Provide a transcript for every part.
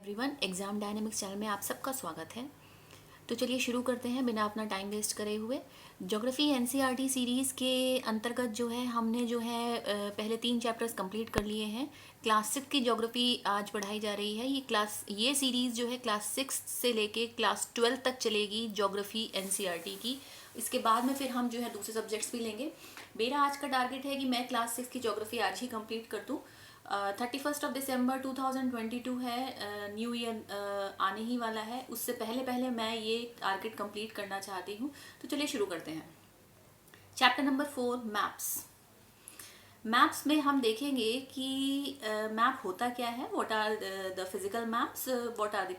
Everyone, exam dynamics channel में आप सबका स्वागत है। तो चलिए शुरू करते हैं बिना अपना टाइम वेस्ट करे हुए। ज्योग्राफी एनसीईआरटी सीरीज़ के अंतर्गत जो है हमने जो है पहले 3 चैप्टर्स कंप्लीट कर लिए हैं। क्लास 6 की ज्योग्राफी आज पढ़ाई जा रही है। ये सीरीज़ जो है क्लास 6 से लेके क्लास 12 तक चलेगी ज्योग्राफी एनसीईआरटी की। इसके बाद में फिर हम जो है दूसरे सब्जेक्ट्स भी लेंगे। मेरा आज का टारगेट है कि मैं क्लास 6 की ज्योग्राफी आज ही कंप्लीट कर दूँ। 31 दिसंबर 2022 है, न्यू ईयर आने ही वाला है। उससे पहले पहले मैं ये टारगेट कंप्लीट करना चाहती हूँ। तो चलिए शुरू करते हैं। Chapter number 4, maps. मैप्स में हम देखेंगे कि मैप होता क्या है, what are the physical maps, what are the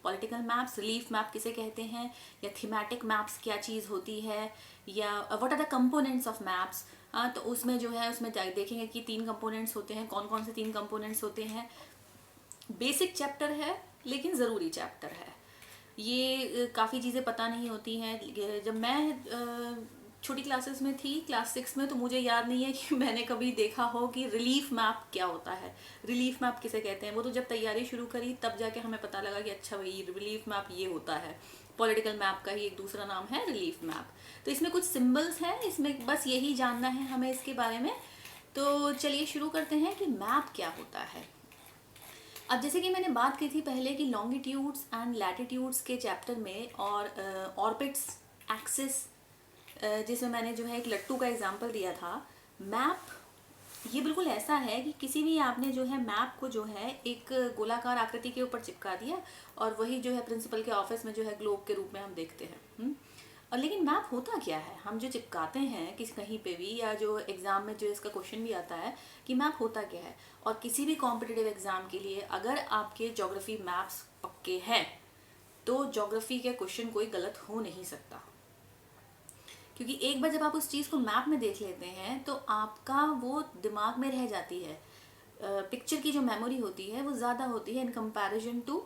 political maps, relief map किसे कहते हैं, या थीमेटिक मैप्स क्या चीज़ होती है, या what are the components of maps. तो उसमें जो है उसमें देखेंगे कि 3 कंपोनेंट्स होते हैं। कौन कौन से 3 कंपोनेंट्स होते हैं। बेसिक चैप्टर है लेकिन ज़रूरी चैप्टर है। ये काफ़ी चीज़ें पता नहीं होती हैं। जब मैं छोटी क्लासेस में थी, क्लास 6 में, तो मुझे याद नहीं है कि मैंने कभी देखा हो कि रिलीफ मैप क्या होता है, रिलीफ मैप किसे कहते हैं। वो तो जब तैयारी शुरू करी तब जाके हमें पता लगा कि अच्छा भाई रिलीफ मैप ये होता है। पॉलिटिकल मैप का ही एक दूसरा नाम है रिलीफ मैप। तो इसमें कुछ सिंबल्स हैं, इसमें बस यही जानना है हमें इसके बारे में। तो चलिए शुरू करते हैं कि मैप क्या होता है। अब जैसे कि मैंने बात की थी पहले कि लॉन्गिट्यूड्स एंड लैटिट्यूड्स के चैप्टर में और ऑर्बिट्स, एक्सिस, जिसमें मैंने जो है एक लट्टू का एग्जांपल दिया था। मैप ये बिल्कुल ऐसा है कि किसी भी आपने जो है मैप को जो है एक गोलाकार आकृति के ऊपर चिपका दिया और वही जो है प्रिंसिपल के ऑफिस में जो है ग्लोब के रूप में हम देखते हैं। और लेकिन मैप होता क्या है, हम जो चिपकाते हैं किसी कहीं पे भी, या जो एग्ज़ाम में जो इसका क्वेश्चन भी आता है कि मैप होता क्या है। और किसी भी कॉम्पिटिटिव एग्ज़ाम के लिए अगर आपके ज्योग्राफी मैप्स पक्के हैं तो ज्योग्राफी के क्वेश्चन कोई गलत हो नहीं सकता। क्योंकि एक बार जब आप उस चीज़ को मैप में देख लेते हैं तो आपका वो दिमाग में रह जाती है। पिक्चर की जो मेमोरी होती है वो ज़्यादा होती है इन कंपैरिजन टू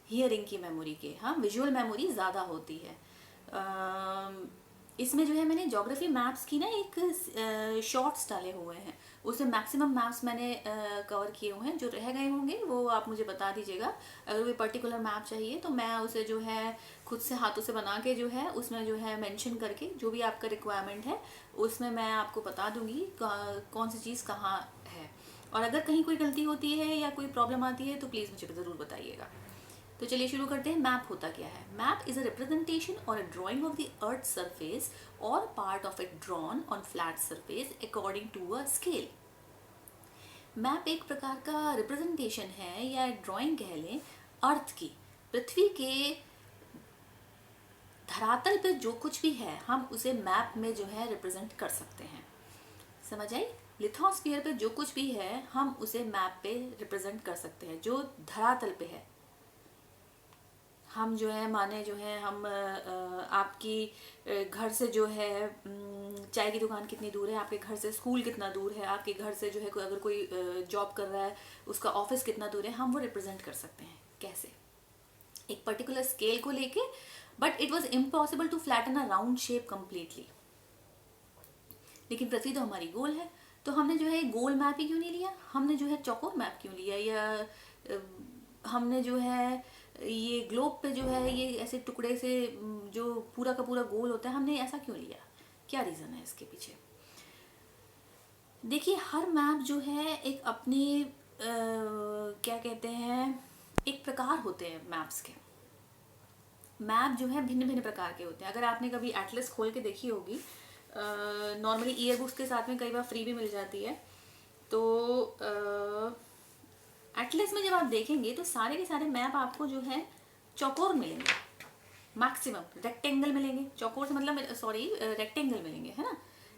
हियरिंग की मेमोरी के। हाँ, विजुअल मेमोरी ज़्यादा होती है। इसमें जो है मैंने ज्योग्राफी मैप्स की ना एक शॉर्ट्स डाले हुए हैं। उसमें मैक्सिमम मैप्स मैंने कवर किए हुए हैं। जो रह गए होंगे वो आप मुझे बता दीजिएगा। अगर कोई पर्टिकुलर मैप चाहिए तो मैं उसे जो है खुद से हाथों से बना के जो है उसमें जो है मेंशन करके जो भी आपका रिक्वायरमेंट है उसमें मैं आपको बता दूंगी कौन सी चीज़ कहाँ है। और अगर कहीं कोई गलती होती है या कोई प्रॉब्लम आती है तो प्लीज़ मुझे ज़रूर बताइएगा। तो चलिए शुरू करते हैं। मैप होता क्या है। मैप इज अ रिप्रेजेंटेशन और a drawing of the earth surface और part of it drawn on flat surface according to a scale. Map एक प्रकार का रिप्रेजेंटेशन है या ड्राइंग कह लें अर्थ की, पृथ्वी के धरातल पे जो कुछ भी है हम उसे मैप में जो है रिप्रेजेंट कर सकते हैं। समझ आई। लिथोस्फीयर पे जो कुछ भी है हम उसे मैप पे रिप्रेजेंट कर सकते हैं जो धरातल पे है। हम जो है माने जो है हम आपकी घर से जो है चाय की दुकान कितनी दूर है, आपके घर से स्कूल कितना दूर है, आपके घर से जो है अगर कोई जॉब कर रहा है उसका ऑफिस कितना दूर है, हम वो रिप्रेजेंट कर सकते हैं। कैसे? एक पर्टिकुलर स्केल को लेके, but it was impossible to flatten a round shape completely. लेकिन पृथ्वी तो हमारी गोल है, तो हमने जो है गोल मैप ही क्यों नहीं लिया, हमने जो है चौकोर मैप क्यों लिया, या हमने जो है ये ग्लोब पे जो है ये ऐसे टुकड़े से जो पूरा का पूरा गोल होता है हमने ऐसा क्यों लिया। क्या रीज़न है इसके पीछे? देखिए, हर मैप जो है एक अपने क्या कहते हैं, एक प्रकार होते हैं मैप्स के। मैप जो है भिन्न भिन्न प्रकार के होते हैं। अगर आपने कभी एटलस खोल के देखी होगी, नॉर्मली ईयर बुक्स के साथ में कई बार फ्री भी मिल जाती है, तो एटलस में जब आप देखेंगे तो सारे के सारे मैप आपको जो है चौकोर मिलेंगे, मैक्सिमम रेक्टेंगल मिलेंगे। चौकोर से मतलब सॉरी रेक्टेंगल मिलेंगे, है ना।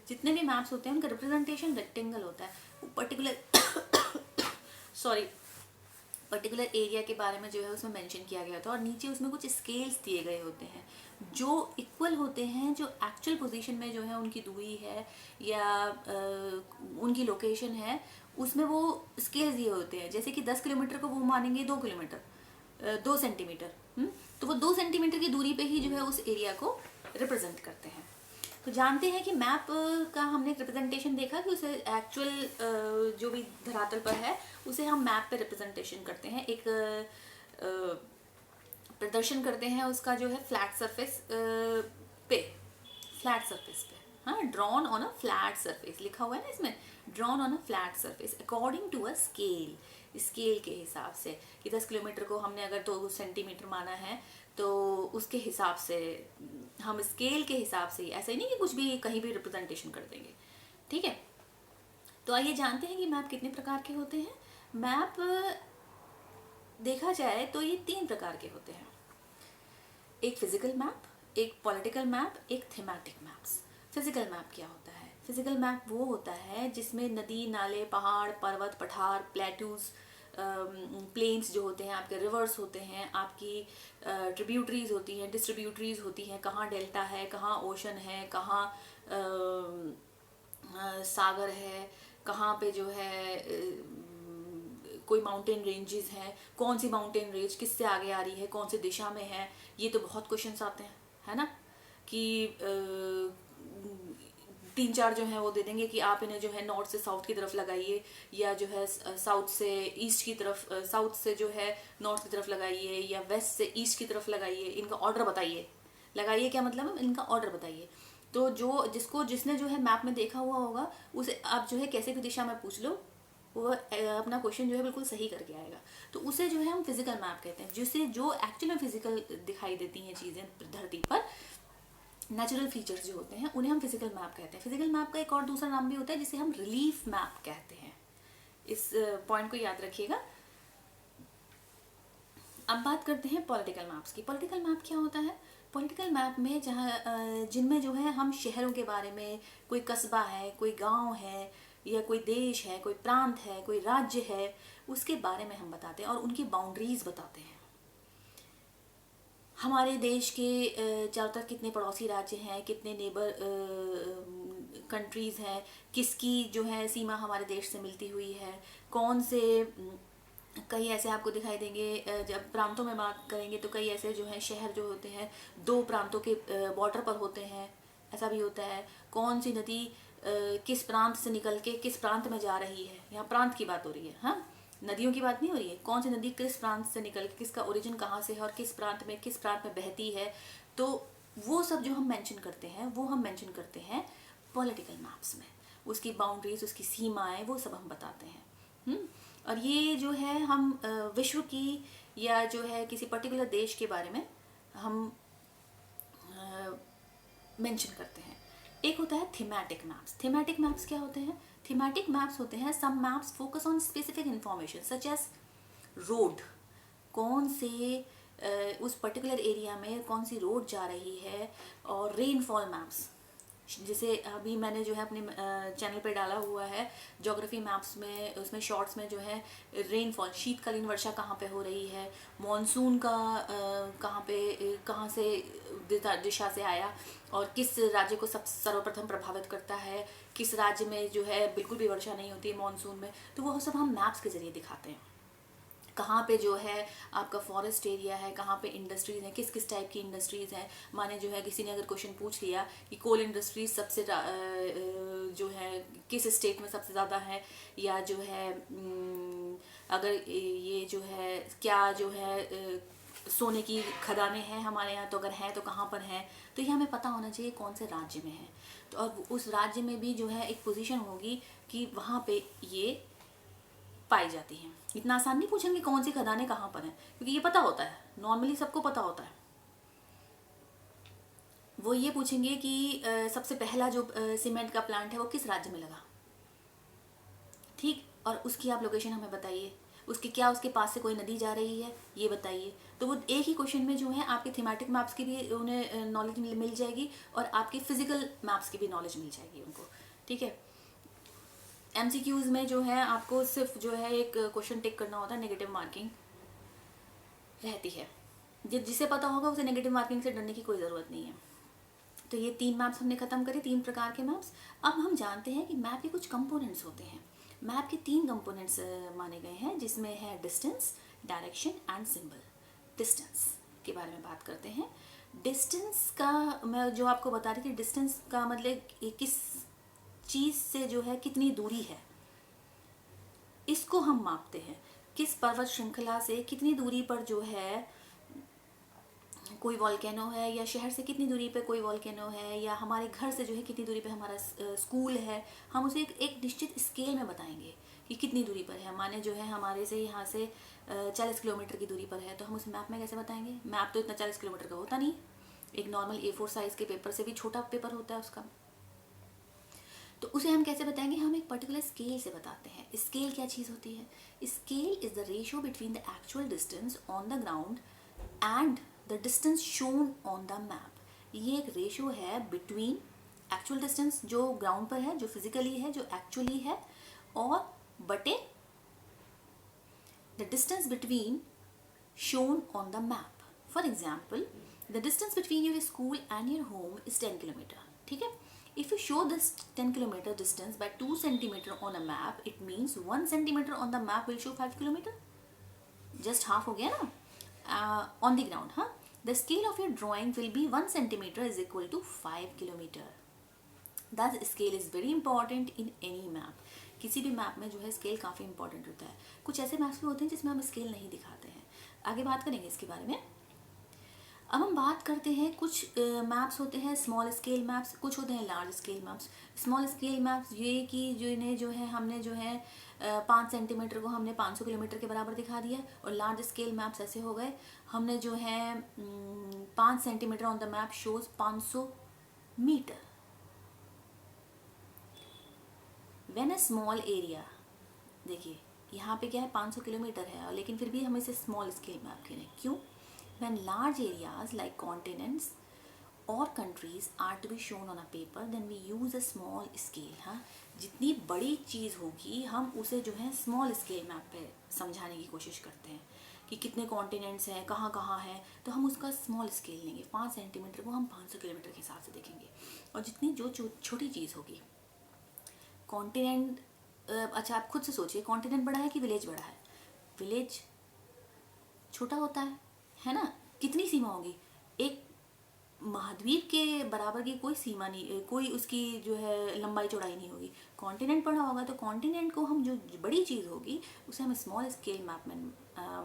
जितने भी मैप्स होते हैं उनका रिप्रेजेंटेशन रेक्टेंगल होता है। पर्टिकुलर सॉरी पर्टिकुलर एरिया के बारे में जो है उसमें मेंशन किया गया था और नीचे उसमें कुछ स्केल्स दिए गए होते हैं जो इक्वल होते हैं, जो एक्चुअल पोजीशन में जो है उनकी दूरी है या उनकी लोकेशन है, उसमें वो स्केल्स दिए होते हैं। जैसे कि 10 किलोमीटर को वो मानेंगे 2 किलोमीटर 2 सेंटीमीटर, तो वो 2 सेंटीमीटर की दूरी पे ही जो है उस एरिया को रिप्रेजेंट करते हैं। तो जानते हैं कि मैप का हमने एक रिप्रेजेंटेशन देखा कि उसे एक्चुअल जो भी धरातल पर है उसे हम मैप पे रिप्रेजेंटेशन करते हैं। एक प्रदर्शन करते हैं उसका जो है फ्लैट सरफेस पे, फ्लैट सरफेस पे, हाँ, drawn on a flat surface लिखा हुआ है ना इसमें, drawn on a flat surface according to a scale, scale के हिसाब से कि 10 किलोमीटर को हमने अगर 2 सेंटीमीटर माना है तो उसके हिसाब से हम स्केल के हिसाब से, ऐसा ही नहीं कि कुछ भी कहीं भी रिप्रेजेंटेशन कर देंगे, ठीक है। तो आइए जानते हैं कि मैप कितने प्रकार के होते हैं। मैप देखा जाए तो ये 3 प्रकार के होते हैं, एक फिजिकल मैप, एक पॉलिटिकल मैप, एक थीमेटिक मैप्स। फिजिकल मैप क्या होता है? फिजिकल मैप वो होता है जिसमें नदी, नाले, पहाड़, पर्वत, पठार, प्लेटूज, प्लेन्स जो होते हैं आपके, रिवर्स होते हैं आपकी, ट्रिब्यूटरीज होती हैं, डिस्ट्रीब्यूटरीज होती हैं, कहाँ डेल्टा है, कहाँ ओशन है, कहाँ सागर है, कहाँ पे जो है कोई माउंटेन रेंजेस हैं, कौन सी माउंटेन रेंज किससे आगे आ रही है, कौन सी दिशा में है, ये तो बहुत क्वेश्चंस आते हैं, है ना, कि 3-4 जो है वो दे देंगे कि आप इन्हें जो है नॉर्थ से साउथ की तरफ लगाइए, या जो है साउथ से ईस्ट की तरफ, साउथ से जो है नॉर्थ की तरफ लगाइए, या वेस्ट से ईस्ट की तरफ लगाइए, इनका ऑर्डर बताइए। लगाइए क्या मतलब है, इनका ऑर्डर बताइए। तो जो जिसने जो है मैप में देखा हुआ होगा उसे आप जो है कैसे भी दिशा में पूछ लो, वो अपना क्वेश्चन जो है बिल्कुल सही करके आएगा। तो उसे जो है हम फिजिकल मैप कहते हैं, जिससे जो एक्चुअल में फिजिकल दिखाई देती हैं चीज़ें धरती पर, नेचुरल फीचर्स जो होते हैं उन्हें हम फिजिकल मैप कहते हैं। फिजिकल मैप का एक और दूसरा नाम भी होता है जिसे हम रिलीफ मैप कहते हैं। इस पॉइंट को याद रखिएगा। अब बात करते हैं पॉलिटिकल मैप्स की। पॉलिटिकल मैप क्या होता है? पॉलिटिकल मैप में जहाँ जिनमें जो है हम शहरों के बारे में, कोई कस्बा है, कोई गांव है, या कोई देश है, कोई प्रांत है, कोई राज्य है, उसके बारे में हम बताते हैं और उनकी बाउंड्रीज बताते हैं। हमारे देश के चारों तरफ कितने पड़ोसी राज्य हैं, कितने नेबर कंट्रीज़ हैं, किसकी जो है सीमा हमारे देश से मिलती हुई है, कौन से कई ऐसे आपको दिखाई देंगे। जब प्रांतों में बात करेंगे तो कई ऐसे जो है शहर जो होते हैं 2 प्रांतों के बॉर्डर पर होते हैं, ऐसा भी होता है। कौन सी नदी किस प्रांत से निकल के किस प्रांत में जा रही है, यहाँ प्रांत की बात हो रही है, हाँ, नदियों की बात नहीं हो रही है। कौन सी नदी किस प्रांत से निकल के, किसका ओरिजिन कहाँ से है और किस प्रांत में बहती है, तो वो सब जो हम मेंशन करते हैं वो हम मेंशन करते हैं पॉलिटिकल मैप्स में। उसकी बाउंड्रीज, उसकी सीमाएं, वो सब हम बताते हैं। और ये जो है हम विश्व की या जो है किसी पर्टिकुलर देश के बारे में हम मेंशन करते हैं। एक होता है थीमेटिक मैप्स। थीमेटिक मैप्स क्या होते हैं? थीमेटिक मैप्स होते हैं some maps focus on specific information such as road, कौन से उस पर्टिकुलर एरिया में कौन सी रोड जा रही है, और रेनफॉल मैप्स, जैसे अभी मैंने जो है अपने चैनल पे डाला हुआ है ज्योग्राफी मैप्स में, उसमें शॉर्ट्स में जो है रेनफॉल, शीतकालीन वर्षा कहाँ पे हो रही है, मॉनसून का कहाँ से दिशा से आया और किस राज्य को सब सर्वप्रथम प्रभावित करता है, किस राज्य में जो है बिल्कुल भी वर्षा नहीं होती है मॉनसून में, तो वो सब हम मैप्स के ज़रिए दिखाते हैं। कहाँ पे जो है आपका फॉरेस्ट एरिया है, कहाँ पे इंडस्ट्रीज़ हैं, किस किस टाइप की इंडस्ट्रीज़ हैं। माने जो है किसी ने अगर क्वेश्चन पूछ लिया कि कोल इंडस्ट्रीज सबसे जो है किस स्टेट में सबसे ज़्यादा है, या जो है अगर ये जो है क्या जो है सोने की खदानें हैं हमारे यहाँ, तो अगर हैं तो कहाँ पर हैं, तो ये हमें पता होना चाहिए कौन से राज्य में है। तो और उस राज्य में भी जो है एक पोजीशन होगी कि वहाँ पे ये पाई जाती हैं। इतना आसान नहीं पूछेंगे कौन सी खदानें कहाँ पर हैं, क्योंकि ये पता होता है, नॉर्मली सबको पता होता है। वो ये पूछेंगे कि सबसे पहला जो सीमेंट का प्लांट है वो किस राज्य में लगा, ठीक, और उसकी आप लोकेशन हमें बताइए, उसके पास से कोई नदी जा रही है ये बताइए। तो वो एक ही क्वेश्चन में जो है आपके थीमेटिक मैप्स की भी उन्हें नॉलेज मिल जाएगी और आपके फिजिकल मैप्स की भी नॉलेज मिल जाएगी उनको, ठीक है। MCQs में जो है आपको सिर्फ जो है एक क्वेश्चन टिक करना होता है, नेगेटिव मार्किंग रहती है। जिसे पता होगा उसे नेगेटिव मार्किंग से डरने की कोई ज़रूरत नहीं है। तो ये 3 मैप्स हमने ख़त्म करे, 3 प्रकार के मैप्स। अब हम जानते हैं कि मैप के कुछ कंपोनेंट्स होते हैं। मैप के 3 कंपोनेंट्स माने गए हैं, जिसमें है distance, direction and symbol. Distance के बारे में बात करते हैं। डिस्टेंस का मैं जो आपको बता रही थी, डिस्टेंस का मतलब किस चीज़ से जो है कितनी दूरी है, इसको हम मापते हैं किस पर्वत श्रृंखला से कितनी दूरी पर जो है कोई वॉल्केनो है, या शहर से कितनी दूरी पे कोई वॉल्केनो है, या हमारे घर से जो है कितनी दूरी पे हमारा स्कूल है, हम उसे एक निश्चित स्केल में बताएंगे कि कितनी दूरी पर है। माने जो है हमारे से यहाँ से 40 किलोमीटर की दूरी पर है, तो हम उस मैप में कैसे बताएंगे? मैप तो इतना 40 किलोमीटर का होता नहीं, एक नॉर्मल A4 साइज़ के पेपर से भी छोटा पेपर होता है उसका। तो उसे हम कैसे बताएंगे? हम एक पर्टिकुलर स्केल से बताते हैं। स्केल क्या चीज़ होती है? Scale is the ratio between the actual distance on the ground and the distance shown on the map. ये एक रेशियो है बिटवीन एक्चुअल डिस्टेंस जो ग्राउंड पर है, जो फिजिकली है, जो एक्चुअली है, और बटे the distance between shown on the map. For example, the distance between your school and your home is 10 kilometer. ठीक है? If you show this 10 kilometer distance by 2 centimeter on a map, it means 1 centimeter on the map will show 5 kilometer. Just half हो गया ना? On the ground, हाँ? The scale of your drawing will be 1 centimeter is equal to 5 kilometer. That scale is very important in any map. किसी भी map में जो है scale काफ़ी इंपॉर्टेंट होता है। कुछ ऐसे मैप्स भी होते हैं जिसमें हम स्केल नहीं दिखाते हैं, आगे बात करेंगे इसके बारे में। अब हम बात करते हैं, कुछ मैप्स होते हैं स्मॉल स्केल मैप्स, कुछ होते हैं large scale maps. Small scale maps ये कि जो इन्हें जो है हमने जो है 5 सेंटीमीटर को हमने 500 किलोमीटर के बराबर दिखा दिया, और लार्ज स्केल मैप्स ऐसे हो गए हमने जो है 5 centimetre on the map shows 500 metre. When a small area, देखिए यहाँ पे क्या है 500 किलोमीटर है, लेकिन फिर भी हम इसे स्मॉल स्केल मैप कह रहे हैं। क्यों? When large areas like continents और countries are to be shown on a paper then we use a small scale. हाँ, जितनी बड़ी चीज़ होगी हम उसे जो है स्मॉल स्केल मैप पे समझाने की कोशिश करते हैं कि कितने कॉन्टिनेंट्स हैं, कहाँ कहाँ है, तो हम उसका स्मॉल स्केल लेंगे। 5 सेंटीमीटर को हम 500 किलोमीटर के हिसाब से देखेंगे। और जितनी जो छोटी चीज़ होगी, कॉन्टिनेंट, अच्छा आप खुद से सोचिए, कॉन्टिनेंट बड़ा है कि विलेज बड़ा है? विलेज छोटा होता है ना? कितनी सीमा होगी? एक महाद्वीप के बराबर की कोई सीमा नहीं, कोई उसकी जो है लंबाई चौड़ाई नहीं होगी। कॉन्टिनेंट बड़ा होगा तो कॉन्टिनेंट को हम जो बड़ी चीज़ होगी उसे हम स्मॉल स्केल मैप में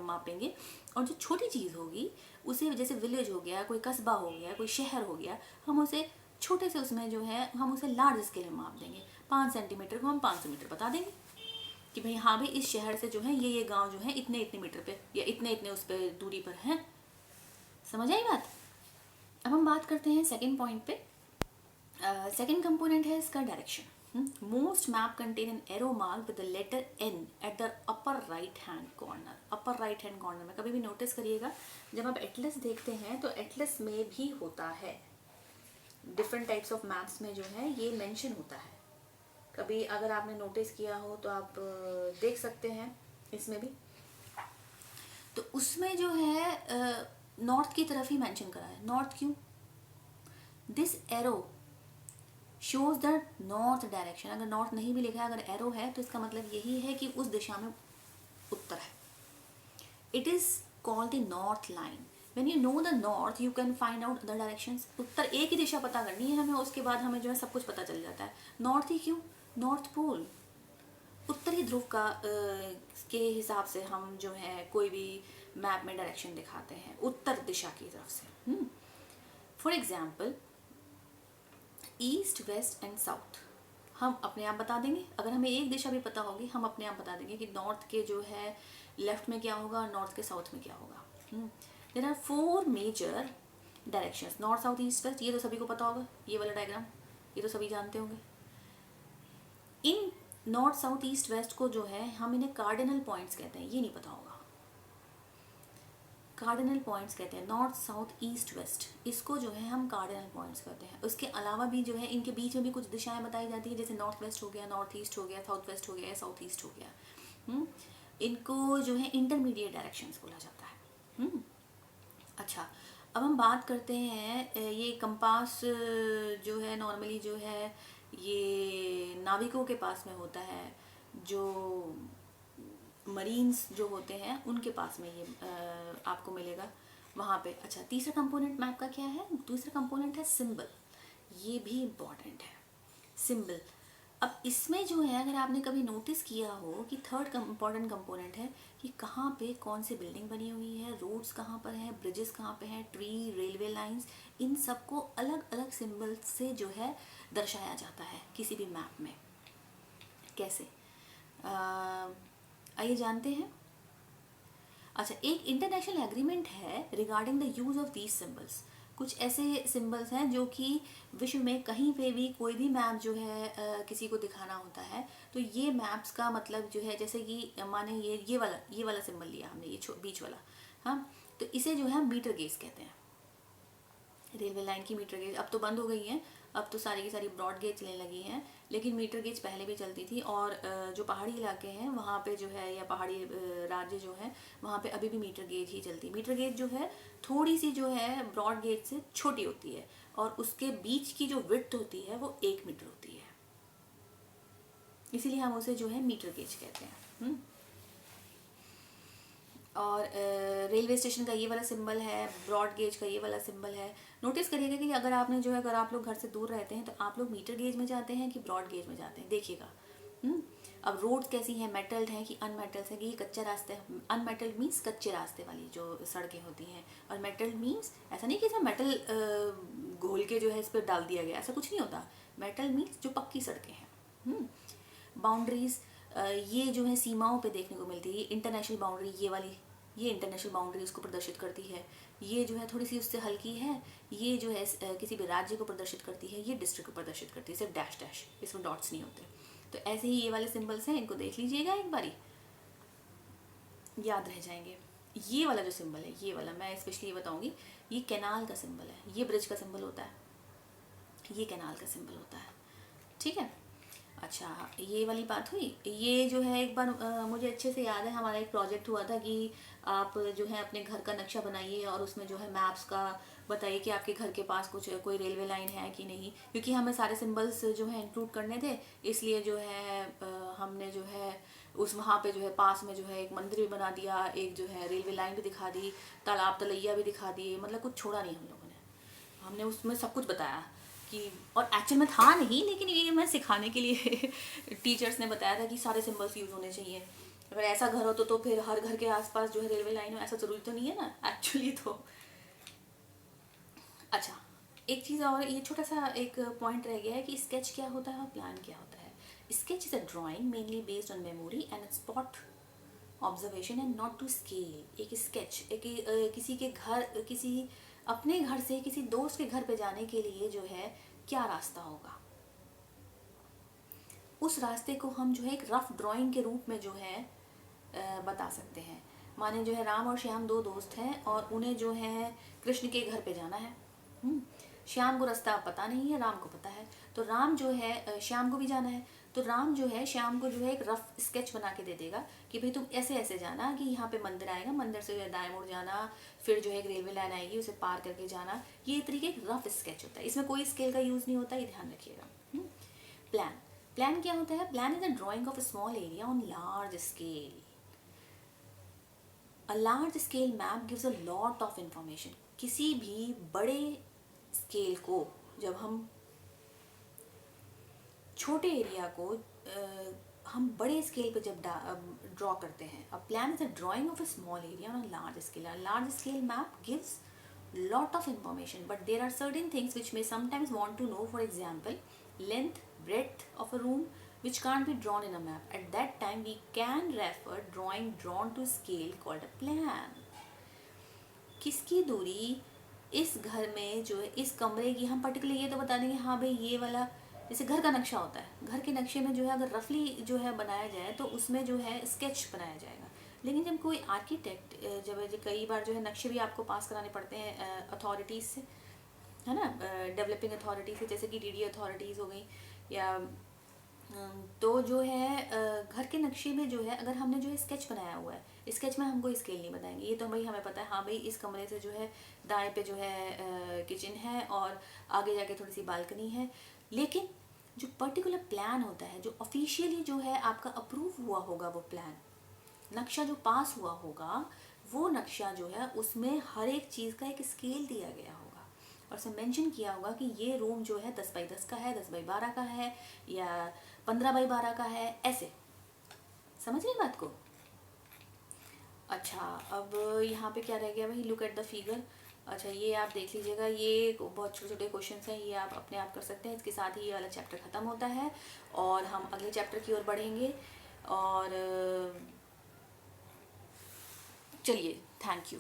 मापेंगे, और जो छोटी चीज़ होगी उसे, जैसे विलेज हो गया, कोई कस्बा हो गया, कोई शहर हो गया, हम उसे छोटे से उसमें जो है हम उसे लार्ज स्केल में माप देंगे। 5 सेंटीमीटर को हम 500 मीटर बता देंगे कि भाई हाँ भाई इस शहर से जो है ये गांव जो है इतने इतने मीटर पे या इतने इतने उस पर दूरी पर है। समझ आई बात? अब हम बात करते हैं सेकंड पॉइंट पे। सेकंड कंपोनेंट है इसका direction. Most map contain an arrow mark with the letter N at the upper right hand corner. Upper right hand corner में कभी भी नोटिस करिएगा, जब आप एटलस देखते हैं तो एटलस में भी होता है, डिफरेंट टाइप्स ऑफ मैप्स में जो है ये मेंशन होता है। कभी अगर आपने नोटिस किया हो तो आप देख सकते हैं इसमें भी। तो उसमें जो है नॉर्थ की तरफ ही मेंशन करा है। नॉर्थ क्यों? This arrow shows the north direction. अगर नॉर्थ नहीं भी लिखा है, अगर एरो है तो इसका मतलब यही है कि उस दिशा में उत्तर है। It is called the north line. When you know the north, you can find out the directions. उत्तर एक ही दिशा पता करनी है हमें, उसके बाद हमें जो है सब कुछ पता चल जाता है। नॉर्थ ही क्यों? नॉर्थ पोल, उत्तरी ध्रुव का के हिसाब से हम जो है कोई भी मैप में डायरेक्शन दिखाते हैं उत्तर दिशा की तरफ से। For example east, west and south हम अपने आप बता देंगे। अगर हमें एक दिशा भी पता होगी हम अपने आप बता देंगे कि नॉर्थ के जो है लेफ्ट में क्या होगा, नॉर्थ के साउथ में क्या होगा। There are 4 major directions, north, south, east, west. ये तो सभी को पता होगा, ये वाला डायग्राम ये तो सभी जानते होंगे। इन नॉर्थ, साउथ, ईस्ट, वेस्ट को जो है हम इन्हें कार्डिनल पॉइंट्स कहते हैं। ये नहीं पता होगा, कार्डिनल पॉइंट्स कहते हैं। नॉर्थ, साउथ, ईस्ट, वेस्ट, इसको जो है हम कार्डिनल पॉइंट्स कहते हैं। उसके अलावा भी जो है इनके बीच में भी कुछ दिशाएं बताई जाती है, जैसे नॉर्थ वेस्ट हो गया, नॉर्थ ईस्ट हो गया, साउथ वेस्ट हो गया, साउथ ईस्ट हो गया। इनको जो है इंटरमीडिएट डायरेक्शंस बोला जाता है। अच्छा, अब हम बात करते हैं, ये कंपास जो है नॉर्मली जो है ये नाविकों के पास में होता है, जो मरीन्स जो होते हैं उनके पास में ये आपको मिलेगा वहाँ पे। अच्छा, तीसरा कंपोनेंट मैप का क्या है? दूसरा कंपोनेंट है सिंबल। ये भी इम्पॉर्टेंट है, सिंबल। अब इसमें जो है, अगर आपने कभी नोटिस किया हो कि थर्ड इम्पॉर्टेंट कंपोनेंट है कि कहाँ पे कौन सी बिल्डिंग बनी हुई है, रोड्स कहाँ पर हैं, ब्रिजेस कहाँ पे हैं, ट्री, रेलवे लाइंस, इन सबको अलग अलग सिंबल से जो है दर्शाया जाता है किसी भी मैप में। कैसे, आइए जानते हैं। अच्छा, एक इंटरनेशनल एग्रीमेंट है regarding the use of these symbols. कुछ ऐसे सिंबल्स हैं जो कि विश्व में कहीं पे भी कोई भी मैप जो है किसी को दिखाना होता है, तो ये मैप्स का मतलब जो है, जैसे कि माने ये वाला सिंबल लिया हमने, ये बीच वाला, हाँ, तो इसे जो है हम मीटर गेज कहते हैं। रेलवे लाइन की मीटर गेज अब तो बंद हो गई हैं, अब तो सारी की सारी ब्रॉड गेज चलने लगी हैं, लेकिन मीटर गेज पहले भी चलती थी। और जो पहाड़ी इलाके हैं वहाँ पे जो है, या पहाड़ी राज्य जो है, वहाँ पे अभी भी मीटर गेज ही चलती है। मीटर गेज जो है थोड़ी सी जो है ब्रॉड गेज से छोटी होती है, और उसके बीच की जो विड्थ होती है वो 1 मीटर होती है, इसीलिए हम उसे जो है मीटर गेज कहते हैं। और रेलवे स्टेशन का ये वाला सिंबल है, ब्रॉड गेज का ये वाला सिंबल है। नोटिस करिएगा कि अगर आपने जो है, अगर आप लोग घर से दूर रहते हैं तो आप लोग मीटर गेज में जाते हैं कि ब्रॉड गेज में जाते हैं, देखिएगा। अब रोड कैसी हैं, मेटल्ड हैं कि अनमेटल्ड हैं, कि ये कच्चा रास्ते, अनमेटल्ड मीन्स कच्चे रास्ते वाली जो सड़कें होती हैं, और मेटल्ड मीन्स ऐसा नहीं कि इसमें मेटल घोल के जो है इस पर डाल दिया गया, ऐसा कुछ नहीं होता। मेटल मीन्स जो पक्की सड़कें हैं। बाउंड्रीज, ये जो है सीमाओं पे देखने को मिलती है। ये इंटरनेशनल बाउंड्री, ये वाली, ये इंटरनेशनल बाउंड्री इसको प्रदर्शित करती है। ये जो है थोड़ी सी उससे हल्की है, ये जो है किसी भी राज्य को प्रदर्शित करती है, ये डिस्ट्रिक्ट को प्रदर्शित करती है, सिर्फ डैश डैश, इसमें डॉट्स नहीं होते। तो ऐसे ही ये वाले सिंबल्स हैं, इनको देख लीजिएगा एक बारी, याद रह जाएंगे। ये वाला जो सिंबल है, ये वाला मैं स्पेशली ये बताऊंगी, ये कैनाल का सिंबल है, ये ब्रिज का सिंबल होता है, ये कैनाल का सिंबल होता है, ठीक है। अच्छा, ये वाली बात हुई। ये जो है एक बार मुझे अच्छे से याद है, हमारा एक प्रोजेक्ट हुआ था कि आप जो है अपने घर का नक्शा बनाइए और उसमें जो है मैप्स का बताइए कि आपके घर के पास कुछ कोई रेलवे लाइन है कि नहीं, क्योंकि हमें सारे सिंबल्स जो है इंक्लूड करने थे। इसलिए जो है हमने जो है उस वहाँ पे जो है पास में जो है एक मंदिर भी बना दिया, एक जो है रेलवे लाइन भी दिखा दी, तालाब तलैया भी दिखा दिए, मतलब कुछ छोड़ा नहीं हम लोगों ने। हमने उसमें सब कुछ बताया कि, और एक्चुअल में था नहीं, लेकिन ये मैं सिखाने के लिए टीचर्स ने बताया था कि सारे सिंबल्स यूज़ होने चाहिए। अगर ऐसा घर हो तो फिर हर घर के आसपास जो है रेलवे लाइन हो, ऐसा ज़रूरी तो नहीं है ना एक्चुअली तो। अच्छा, एक चीज़ और, ये छोटा सा एक पॉइंट रह गया है कि स्केच क्या होता है और प्लान क्या होता है। Sketch is a drawing mainly based on memory and spot observation and not to scale. एक स्केच किसी के घर, किसी अपने घर से किसी दोस्त के घर पे जाने के लिए जो है क्या रास्ता होगा, उस रास्ते को हम जो है एक रफ ड्राइंग के रूप में जो है बता सकते हैं। माने जो है राम और श्याम 2 दोस्त हैं और उन्हें जो है कृष्ण के घर पे जाना है। श्याम को रास्ता पता नहीं है, राम को पता है, तो राम जो है श्याम को भी जाना है, तो राम जो है श्याम को जो है एक रफ स्केच बना के दे देगा कि भाई तुम ऐसे ऐसे जाना, कि यहाँ पे मंदिर आएगा, मंदिर से दाएं मुड़ जाना, फिर जो है एक रेलवे लाइन आएगी, उसे पार करके जाना। ये तरीके एक रफ स्केच होता है, इसमें कोई स्केल का यूज़ नहीं होता, ये ध्यान रखिएगा। प्लान, प्लान क्या होता है? Plan is a drawing of a small area on large scale. A large scale map gives a lot of information. किसी भी बड़े स्केल को जब हम छोटे एरिया को हम बड़े स्केल पे जब ड्रॉ करते हैं, a plan is a drawing of a small area on a large scale. A large scale map gives lot of information, but there are certain things which may sometimes want to know. For example, length, breadth of a room, which can't be drawn in a map. At that time we can refer drawing drawn to scale called a plan. किसकी दूरी, इस घर में जो है इस कमरे की, हम पर्टिकुलर ये तो बता देंगे हाँ भाई ये वाला, जैसे घर का नक्शा होता है, घर के नक्शे में जो है अगर रफली जो है बनाया जाए तो उसमें जो है स्केच बनाया जाएगा। लेकिन जब कोई आर्किटेक्ट जब कई बार जो है नक्शे भी आपको पास कराने पड़ते हैं अथॉरिटीज़ से, है ना, डेवलपिंग अथॉरिटी से, जैसे कि डीडी अथॉरिटीज़ हो गई, या तो जो है घर के नक्शे में जो है अगर हमने जो है स्केच बनाया हुआ है, स्केच में हमको स्केल नहीं बताएंगे, ये तो भाई हमें पता है हाँ भाई इस कमरे से जो है दाएं पे जो है किचन है और आगे जाके थोड़ी सी बालकनी है। लेकिन जो पर्टिकुलर प्लान होता है, जो ऑफिशियली जो है आपका अप्रूव हुआ होगा, वो प्लान नक्शा जो पास हुआ होगा, वो नक्शा जो है उसमें हर एक चीज़ का एक स्केल दिया गया होगा और उसमें मेंशन किया होगा कि ये रूम जो है 10 बाई 10 का है, 10 बाई 12 का है, या 15/12 का है, ऐसे। समझ रही बात को? अच्छा, अब यहाँ पे क्या रह गया भाई, लुक एट द फिगर। अच्छा, ये आप देख लीजिएगा, ये बहुत छोटे छोटे क्वेश्चंस हैं, ये आप अपने आप कर सकते हैं। इसके साथ ही ये वाला चैप्टर ख़त्म होता है और हम अगले चैप्टर की ओर बढ़ेंगे। और चलिए, थैंक यू।